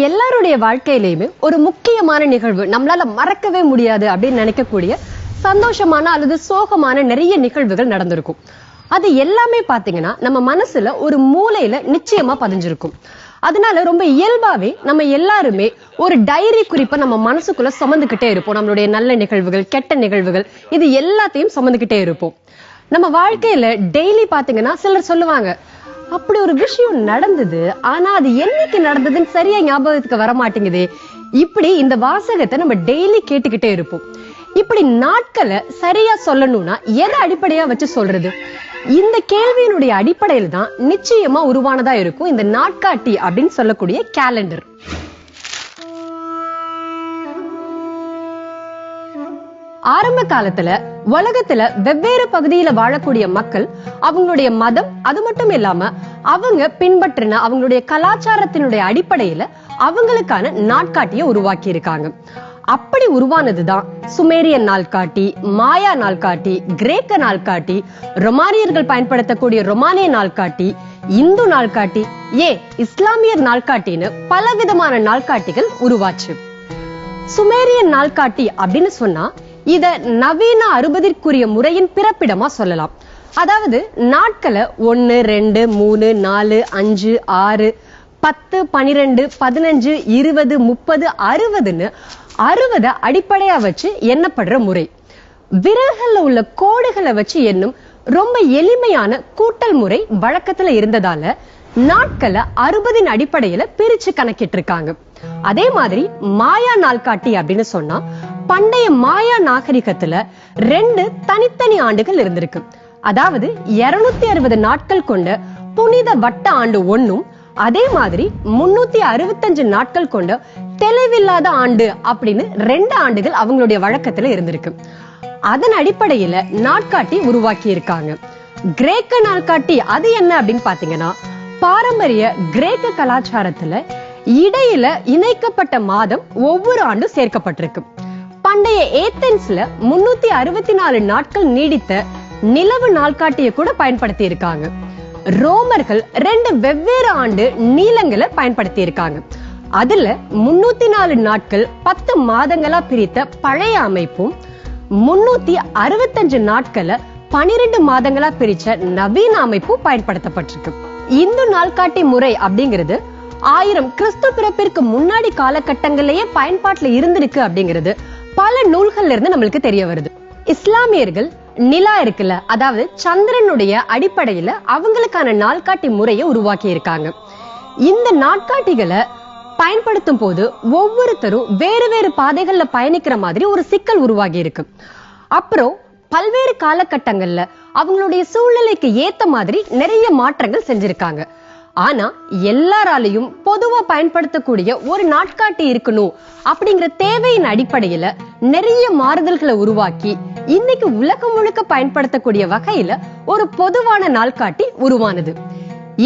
எல்லாருடைய வாழ்க்கையிலயுமே ஒரு முக்கியமான நிகழ்வு, நம்மளால மறக்கவே முடியாது அப்படின்னு நினைக்கக்கூடிய சந்தோஷமான அல்லது சோகமான நிறைய நிகழ்வுகள் நடந்திருக்கும். அது எல்லாமே பாத்தீங்கன்னா நம்ம மனசுல ஒரு மூலையில நிச்சயமா பதிஞ்சிருக்கும். அதனால ரொம்ப இயல்பாவே நம்ம எல்லாருமே ஒரு டைரி குறிப்பை நம்ம மனசுக்குள்ள சுமந்துகிட்டே இருப்போம். நம்மளுடைய நல்ல நிகழ்வுகள், கெட்ட நிகழ்வுகள், இது எல்லாத்தையும் சுமந்துகிட்டே இருப்போம். நம்ம வாழ்க்கையில டெய்லி பாத்தீங்கன்னா சிலர் சொல்லுவாங்க, அப்படி ஒரு விஷயம் நடந்தது, ஆனா அது என்னைக்கு நடந்ததுன்னு சரியா ஞாபகத்துக்கு வர மாட்டேங்குது. இப்படி இந்த வாசகத்தை நம்ம டெய்லி கேட்டுக்கிட்டே இருப்போம். இப்படி நாட்களை சரியா சொல்லணும்னா எதை அடிப்படையா வச்சு சொல்றது? இந்த கேள்வியினுடைய அடிப்படையில் தான் நிச்சயமா உருவானதா இருக்கும் இந்த நாட்காட்டி அப்படின்னு சொல்லக்கூடிய கேலண்டர். ஆரம்ப காலத்துல உலகத்துல வெவ்வேறு பகுதியில வாழக்கூடிய மக்கள் அவங்களுடைய மதம், அது மட்டும் இல்லாம அவங்க பின்பற்றின அவங்களுடைய கலாச்சாரத்தினுடைய அடிப்படையில அவங்களுக்கான நாட்காட்டியை உருவாக்கி இருக்காங்க. அப்படி உருவானதுதான் சுமேரியன் நாள்காட்டி, மாயா நாள்காட்டி, கிரேக்க நாள்காட்டி, ரொமானியர்கள் பயன்படுத்தக்கூடிய ரொமானிய நாள்காட்டி, இந்து நாள்காட்டி, இஸ்லாமியர் நாள்காட்டின்னு பலவிதமான நாள்காட்டிகள் உருவாச்சு. சுமேரியன் நாள்காட்டி அப்படின்னு சொன்னா இத நவீன 60ற்குரிய முறையின் பிறப்பிடமா சொல்லலாம். அதாவது நாட்களை 1, 2, 3, 4, 5, 6, 10, 12, 15, 20, 30, 60ன்னு 60 அடிப்படையா வச்சு எண்ணப்படுற முறை. விரல்கள்ல உள்ள கோடுகளை வச்சு எண்ணும் ரொம்ப எளிமையான கூட்டல் முறை வழக்கத்துல இருந்ததால நாட்களை 60ன் அடிப்படையில பிரிச்சு கணக்கிட்டு இருக்காங்க. அதே மாதிரி மாயா நாள்காட்டி அப்படின்னு சொன்னா பண்டைய மாயா நாகரிகத்துல 2 தனித்தனி ஆண்டுகள் இருந்திருக்கு. அதாவது 260 நாட்கள் கொண்ட புனித வட்ட ஆண்டு ஒன்னும், அதே மாதிரி 365 நாட்கள் கொண்ட தெளிவில்லாத ஆண்டு அப்படின்னு 2 ஆண்டுகள் அவங்களுடைய வழக்கத்துல இருந்திருக்கு. அதன் அடிப்படையில நாட்காட்டி உருவாக்கி இருக்காங்க. கிரேக்க நாள்காட்டி அது என்ன அப்படின்னு பாத்தீங்கன்னா, பாரம்பரிய கிரேக்க கலாச்சாரத்துல இடையில இணைக்கப்பட்ட மாதம் ஒவ்வொரு ஆண்டும் சேர்க்கப்பட்டிருக்கு. பண்டைய ஏத்தென்ஸ்ல 364 நாட்கள் நீடித்த நிலவு நாள்காட்டியை கூட பயன்படுத்தி இருக்காங்க. ரோமர்கள் 2 வெவ்வேறு ஆண்டு நீளங்களை பயன்படுத்தி இருக்காங்க. அதுல 304 நாட்கள் 10 மாதங்களா பிரித்த பழைய அமைப்பும், 365 நாட்களை 12 மாதங்களா பிரிச்ச நவீன அமைப்பும் பயன்படுத்தப்பட்டிருக்கு. இந்து நாள்காட்டி முறை அப்படிங்கிறது 1000 கிறிஸ்து பிறப்பிற்கு முன்னாடி காலகட்டங்களிலேயே பயன்பாட்டுல இருந்திருக்கு அப்படிங்கிறது பல நூல்கள்ல இருந்து நம்மளுக்கு தெரிய வருது. இஸ்லாமியர்கள் நிலா இருக்குல்ல, அதாவது சந்திரனுடைய அடிப்படையில அவங்களுக்கான நாள்காட்டி முறையை உருவாக்கி இருக்காங்க. இந்த நாட்காட்டிகளை பயன்படுத்தும் போது ஒவ்வொருத்தரும் வேறு வேறு பாதைகள்ல பயணிக்கிற மாதிரி ஒரு சிக்கல் உருவாகி இருக்கு. அப்புறம் பல்வேறு காலகட்டங்கள்ல அவங்களுடைய சூழ்நிலைக்கு ஏத்த மாதிரி நிறைய மாற்றங்கள் செஞ்சிருக்காங்க. ஆனா எல்லாராலையும் பொதுவா பயன்படுத்தக்கூடிய ஒரு நாட்காட்டி இருக்கணும் அப்படிங்கிற தேவையின் அடிப்படையில நிறைய மாறுதல்களை உருவாக்கி இன்னைக்கு உலகம் முழுக்க பயன்படுத்தக்கூடிய வகையில ஒரு பொதுவான நாள்காட்டி உருவானது.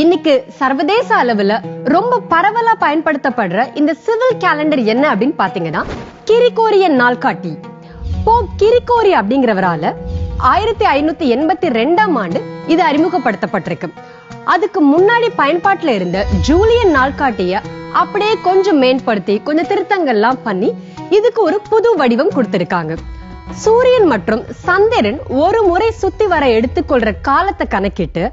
இன்னைக்கு சர்வதேச அளவுல ரொம்ப பரவலா பயன்படுத்தப்படுற இந்த சிவில் கேலண்டர் என்ன அப்படின்னு பாத்தீங்கன்னா, கிரிகோரியன் நாள்காட்டி. போப் கிரிகோரி அப்படிங்கிறவரால 1582ஆம் ஆண்டு இது அறிமுகப்படுத்தப்பட்டிருக்கு. அதுக்கு முன்னாடி பயன்பாட்டுல இருந்த ஜூலியன் நாள்காட்டிய அப்படியே கொஞ்சம் மேம்படுத்தி கொஞ்சம் திருத்தங்கள்லாம் பண்ணி இதுக்கு ஒரு புது வடிவம் கொடுத்திருக்காங்க. சூரியன் மற்றும் சந்திரன் ஒரு முறை சுத்தி வர எடுத்துக்கொள்ற காலத்தை கணக்கிட்டு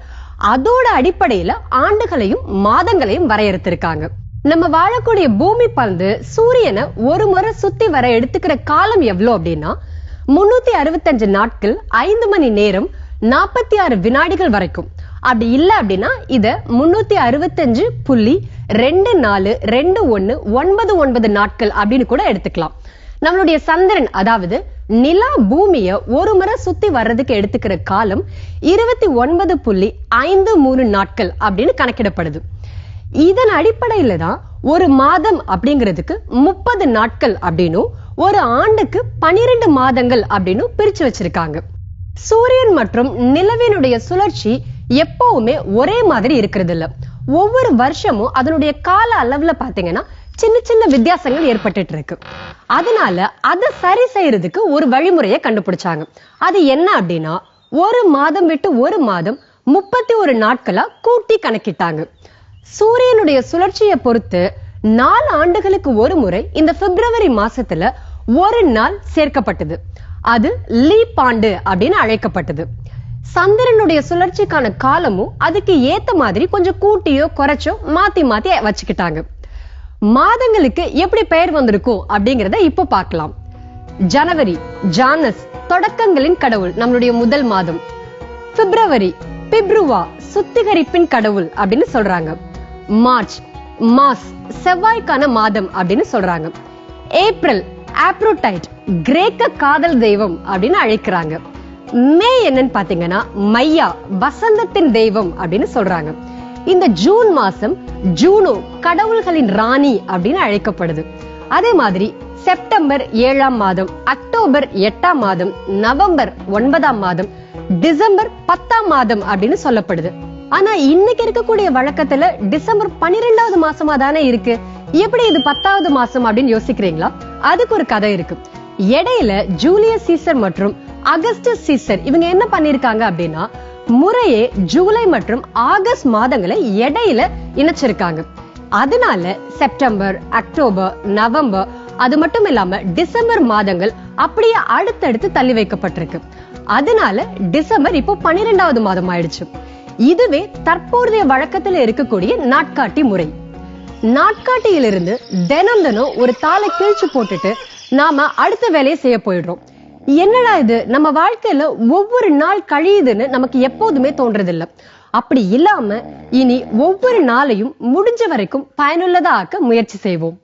அதோட அடிப்படையில ஆண்டுகளையும் மாதங்களையும் வரையறுத்திருக்காங்க. நம்ம வாழக்கூடிய பூமி பந்து சூரியனை ஒரு முறை சுத்தி வர எடுத்துக்கிற காலம் எவ்வளவு அப்படின்னா 365 நாட்கள் 5 மணி நேரம் 46 வினாடிகள் வரைக்கும். அப்படி இல்ல அப்படின்னா இத 365.242199 நாட்கள் அப்படின்னு கூட எடுத்துக்கலாம். நம்மளுடைய சந்திரன், அதாவது நிலா பூமிய ஒரு முறை சுத்தி வர்றதுக்கு எடுத்துக்கிற காலம் 29.53 நாட்கள் அப்படின்னு கணக்கிடப்படுது. இதன் அடிப்படையில தான் ஒரு மாதம் அப்படிங்கிறதுக்கு 30 நாட்கள் அப்படின்னும் ஒரு ஆண்டுக்கு 12 மாதங்கள் அப்படின்னு பிரிச்சு வச்சிருக்காங்க. சூரியன் மற்றும் நிலவினுடைய சுழற்சி எப்பவுமே ஒரே மாதிரி இருக்கிறது இல்ல. ஒவ்வொரு வருஷமும் அதனுடைய கால அளவுல பாத்தீங்கன்னா சின்ன சின்ன வித்தியாசங்கள் ஏற்பட்டு இருக்கு. அதனால அதை சரி செய்யறதுக்கு ஒரு வழிமுறையை கண்டுபிடிச்சாங்க. அது என்ன அப்படின்னா, ஒரு மாதம் விட்டு ஒரு மாதம் 31 நாட்களா கூட்டி கணக்கிட்டாங்க. சூரியனுடைய சுழற்சியை பொறுத்து 4 ஆண்டுகளுக்கு ஒரு முறை இந்த பிப்ரவரி மாசத்துல ஒரு நாள் சேர்க்கப்பட்டது. அது லீப் ஆண்டு அப்படின்னு அழைக்கப்பட்டது. சந்திரனுடைய சுழற்சிக்கான காலமும் அதுக்கு ஏத்த மாதிரி கொஞ்சம் கூட்டியோ குறைச்சோ மாத்தி மாத்தி வச்சுக்கிட்டாங்க. மாதங்களுக்கு எப்படி பெயர் வந்திருக்கும் அப்படிங்கறத இப்ப பார்க்கலாம். ஜனவரி, ஜானஸ், தொடக்கங்களின் கடவுள், நம்மளுடைய முதல் மாதம். பிப்ரவரி, பிப்ருவா, சுத்திகரிப்பின் கடவுள் அப்படின்னு சொல்றாங்க. மார்ச், மாஸ், செவ்வாய்க்கான மாதம் அப்படின்னு சொல்றாங்க. ஏப்ரல், ஆப்ரோடைட், கிரேக்க காதல் தெய்வம் அப்படின்னு அழைக்கிறாங்க. மே என்னன்னு பாத்தீங்கன்னா மையா, வசந்தத்தின் தெய்வம் அப்படின்னு சொல்றாங்க. இந்த ஜூன் மாசம் ஜூனோ, கடவுள்களின் ராணி அப்படின்னு அழைக்கப்படுது. அதே மாதிரி செப்டம்பர் 7ஆம் மாதம், அக்டோபர் 8ஆம் மாதம், நவம்பர் 9ஆம் மாதம், டிசம்பர் 10ஆம் மாதம் அப்படின்னு சொல்லப்படுது. ஆனா இன்னைக்கு இருக்கக்கூடிய வழக்கத்துல டிசம்பர் 12வது மாசமா தானே இருக்கு. எப்படி இது 10வது மாசம் அப்படின்னு யோசிக்கிறீங்களா? அதுக்கு ஒரு கதை இருக்கு. இடையில ஜூலியஸ் சீசர் மற்றும் அகஸ்டஸ் சீசர் இவங்க என்ன பண்ணிருக்காங்க அப்படின்னா, முறையே ஜூலை மற்றும் ஆகஸ்ட் மாதங்களை இடையில இணைச்சிருக்காங்க. அதனால செப்டம்பர், அக்டோபர், நவம்பர், அது மட்டும் இல்லாம டிசம்பர் மாதங்கள் அப்படியே அடுத்தடுத்து தள்ளி வைக்கப்பட்டிருக்கு. அதனால டிசம்பர் இப்போ 12வது மாதம் ஆயிடுச்சு. இதுவே தற்போதைய வழக்கத்துல இருக்கக்கூடிய நாட்காட்டி முறை. நாட்காட்டியிலிருந்து தினம் தினம் ஒரு தாளை கிழிச்சு போட்டுட்டு நாம அடுத்த வேலையை செய்ய போயிடுறோம். என்னடா இது, நம்ம வாழ்க்கையில ஒவ்வொரு நாள் கழியுதுன்னு நமக்கு எப்போதுமே தோன்றதில்லை. அப்படி இல்லாம இனி ஒவ்வொரு நாளையும் முடிஞ்ச வரைக்கும் பயனுள்ளதா ஆக்க முயற்சி செய்வோம்.